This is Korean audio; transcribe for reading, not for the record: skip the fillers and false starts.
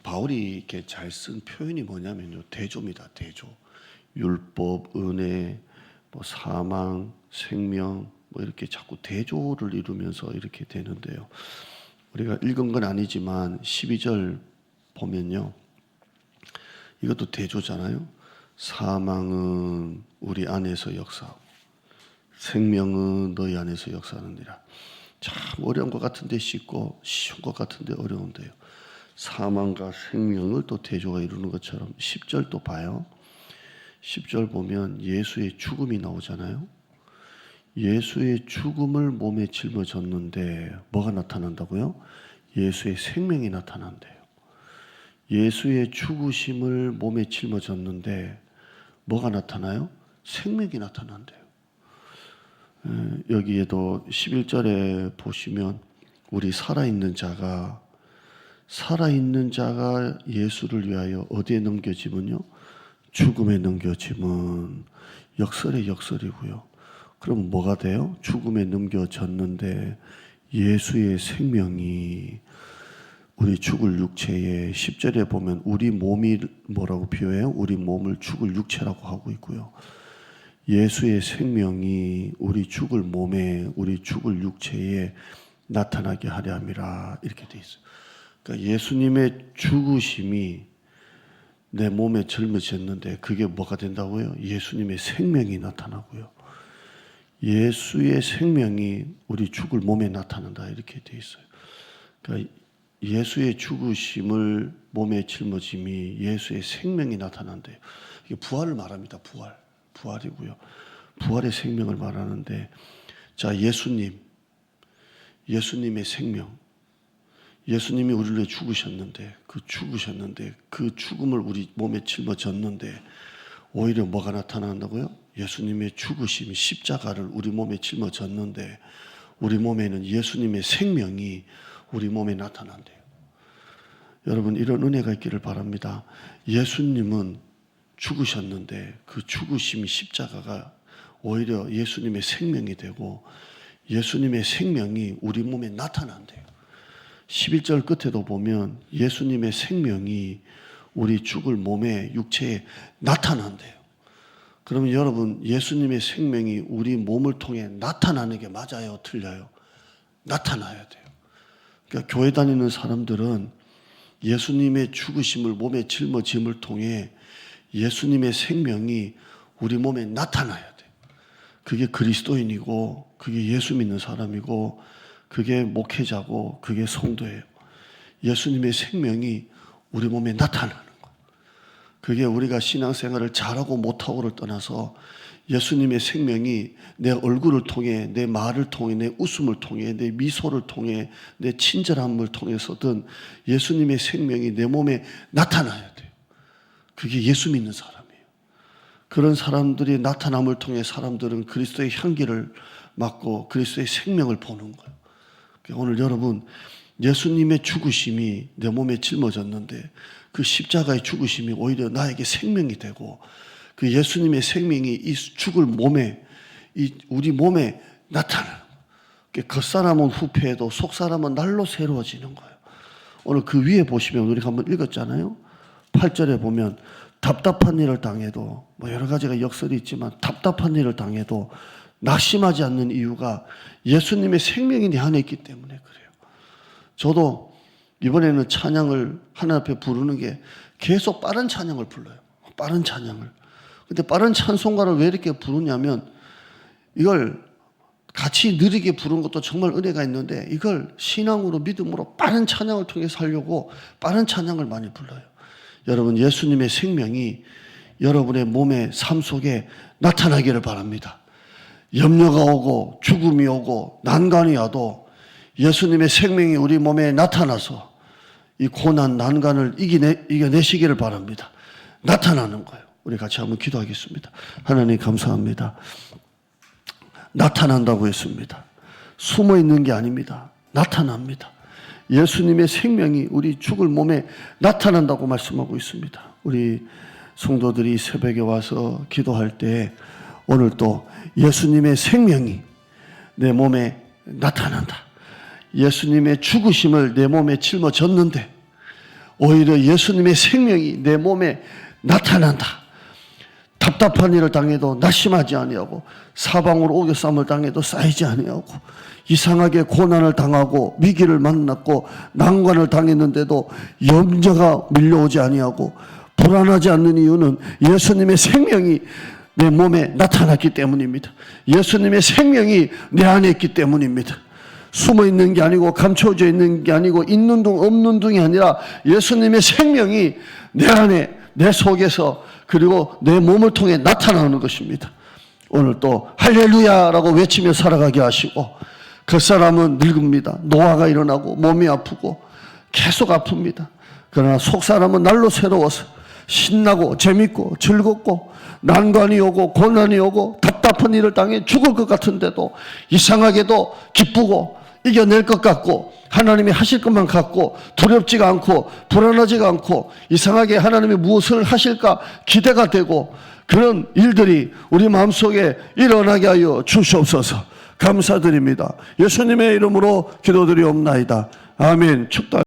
바울이 이렇게 잘 쓴 표현이 뭐냐면요, 대조입니다. 대조. 율법, 은혜, 뭐 사망, 생명, 뭐 이렇게 자꾸 대조를 이루면서 이렇게 되는데요. 우리가 읽은 건 아니지만 12절 보면요, 이것도 대조잖아요. 사망은 우리 안에서 역사하고 생명은 너희 안에서 역사하느니라. 참 어려운 것 같은데 쉽고 쉬운 것 같은데 어려운데요. 사망과 생명을 또 대조가 이루는 것처럼 10절 또 봐요. 10절 보면 예수의 죽음이 나오잖아요. 예수의 죽음을 몸에 짊어졌는데 뭐가 나타난다고요? 예수의 생명이 나타난대요. 예수의 죽으심을 몸에 짊어졌는데 뭐가 나타나요? 생명이 나타난대요. 여기에도 11절에 보시면 우리 살아있는 자가 예수를 위하여 어디에 넘겨지면요? 죽음에 넘겨지면 역설이고요. 그럼 뭐가 돼요? 죽음에 넘겨졌는데 예수의 생명이 우리 죽을 육체에 10절에 보면 우리 몸이 뭐라고 표현해요? 우리 몸을 죽을 육체라고 하고 있고요. 예수의 생명이 우리 죽을 몸에 우리 죽을 육체에 나타나게 하려 함이라 이렇게 돼 있어요. 그러니까 예수님의 죽으심이 내 몸에 짊어졌는데 그게 뭐가 된다고요? 예수님의 생명이 나타나고요. 예수의 생명이 우리 죽을 몸에 나타난다 이렇게 돼 있어요. 그러니까 예수의 죽으심을 몸에 짊어짐이 예수의 생명이 나타난대요. 이게 부활을 말합니다. 부활이고요. 부활의 생명을 말하는데, 자, 예수님의 생명, 예수님이 우리를 위해 죽으셨는데 그 죽음을 우리 몸에 짊어졌는데 오히려 뭐가 나타난다고요? 예수님의 죽으심이 십자가를 우리 몸에 짊어졌는데 우리 몸에는 예수님의 생명이 우리 몸에 나타난대요. 여러분, 이런 은혜가 있기를 바랍니다. 예수님은 죽으셨는데 그 죽으심이 십자가가 오히려 예수님의 생명이 되고 예수님의 생명이 우리 몸에 나타난대요. 11절 끝에도 보면 예수님의 생명이 우리 죽을 몸에 육체에 나타난대요. 그러면 여러분, 예수님의 생명이 우리 몸을 통해 나타나는 게 맞아요? 틀려요? 나타나야 돼요. 그러니까 교회 다니는 사람들은 예수님의 죽으심을 몸에 짊어짐을 통해 예수님의 생명이 우리 몸에 나타나야 돼요. 그게 그리스도인이고 그게 예수 믿는 사람이고 그게 목회자고 그게 성도예요. 예수님의 생명이 우리 몸에 나타나는 거예요. 그게 우리가 신앙생활을 잘하고 못하고를 떠나서 예수님의 생명이 내 얼굴을 통해, 내 말을 통해, 내 웃음을 통해, 내 미소를 통해, 내 친절함을 통해서든 예수님의 생명이 내 몸에 나타나야 돼요. 그게 예수 믿는 사람이에요. 그런 사람들이 나타남을 통해 사람들은 그리스도의 향기를 맡고 그리스도의 생명을 보는 거예요. 오늘 여러분, 예수님의 죽으심이 내 몸에 짊어졌는데 그 십자가의 죽으심이 오히려 나에게 생명이 되고 그 예수님의 생명이 이 죽을 몸에, 우리 몸에 나타나는 거예요. 겉사람은 후패해도 속사람은 날로 새로워지는 거예요. 오늘 그 위에 보시면 우리가 한번 읽었잖아요. 8절에 보면 답답한 일을 당해도, 뭐 여러 가지가 역설이 있지만 답답한 일을 당해도 낙심하지 않는 이유가 예수님의 생명이 내 안에 있기 때문에 그래요. 저도 이번에는 찬양을 하나님 앞에 부르는 게 계속 빠른 찬양을 불러요. 빠른 찬양을. 근데 빠른 찬송가를 왜 이렇게 부르냐면 이걸 같이 느리게 부르는 것도 정말 은혜가 있는데 이걸 신앙으로 믿음으로 빠른 찬양을 통해 살려고 빠른 찬양을 많이 불러요. 여러분, 예수님의 생명이 여러분의 몸의 삶 속에 나타나기를 바랍니다. 염려가 오고 죽음이 오고 난간이 와도 예수님의 생명이 우리 몸에 나타나서 이 고난 난간을 이겨내시기를 바랍니다. 나타나는 거예요. 우리 같이 한번 기도하겠습니다. 하나님 감사합니다. 나타난다고 했습니다. 숨어 있는 게 아닙니다. 나타납니다. 예수님의 생명이 우리 죽을 몸에 나타난다고 말씀하고 있습니다. 우리 성도들이 새벽에 와서 기도할 때 오늘 또 예수님의 생명이 내 몸에 나타난다. 예수님의 죽으심을 내 몸에 짊어졌는데 오히려 예수님의 생명이 내 몸에 나타난다. 답답한 일을 당해도 낙심하지 아니하고 사방으로 오겨쌈을 당해도 쌓이지 아니하고 이상하게 고난을 당하고 위기를 만났고 난관을 당했는데도 염려가 밀려오지 아니하고 불안하지 않는 이유는 예수님의 생명이 내 몸에 나타났기 때문입니다. 예수님의 생명이 내 안에 있기 때문입니다. 숨어 있는 게 아니고 감춰져 있는 게 아니고 있는 둥 없는 둥이 아니라 예수님의 생명이 내 안에 내 속에서 그리고 내 몸을 통해 나타나는 것입니다. 오늘 또 할렐루야라고 외치며 살아가게 하시고 그 사람은 늙습니다. 노화가 일어나고 몸이 아프고 계속 아픕니다. 그러나 속 사람은 날로 새로워서 신나고 재밌고 즐겁고 난관이 오고 고난이 오고 답답한 일을 당해 죽을 것 같은데도 이상하게도 기쁘고 이겨낼 것 같고 하나님이 하실 것만 같고 두렵지가 않고 불안하지가 않고 이상하게 하나님이 무엇을 하실까 기대가 되고 그런 일들이 우리 마음속에 일어나게 하여 주시옵소서. 감사드립니다. 예수님의 이름으로 기도드리옵나이다. 아멘. 축다.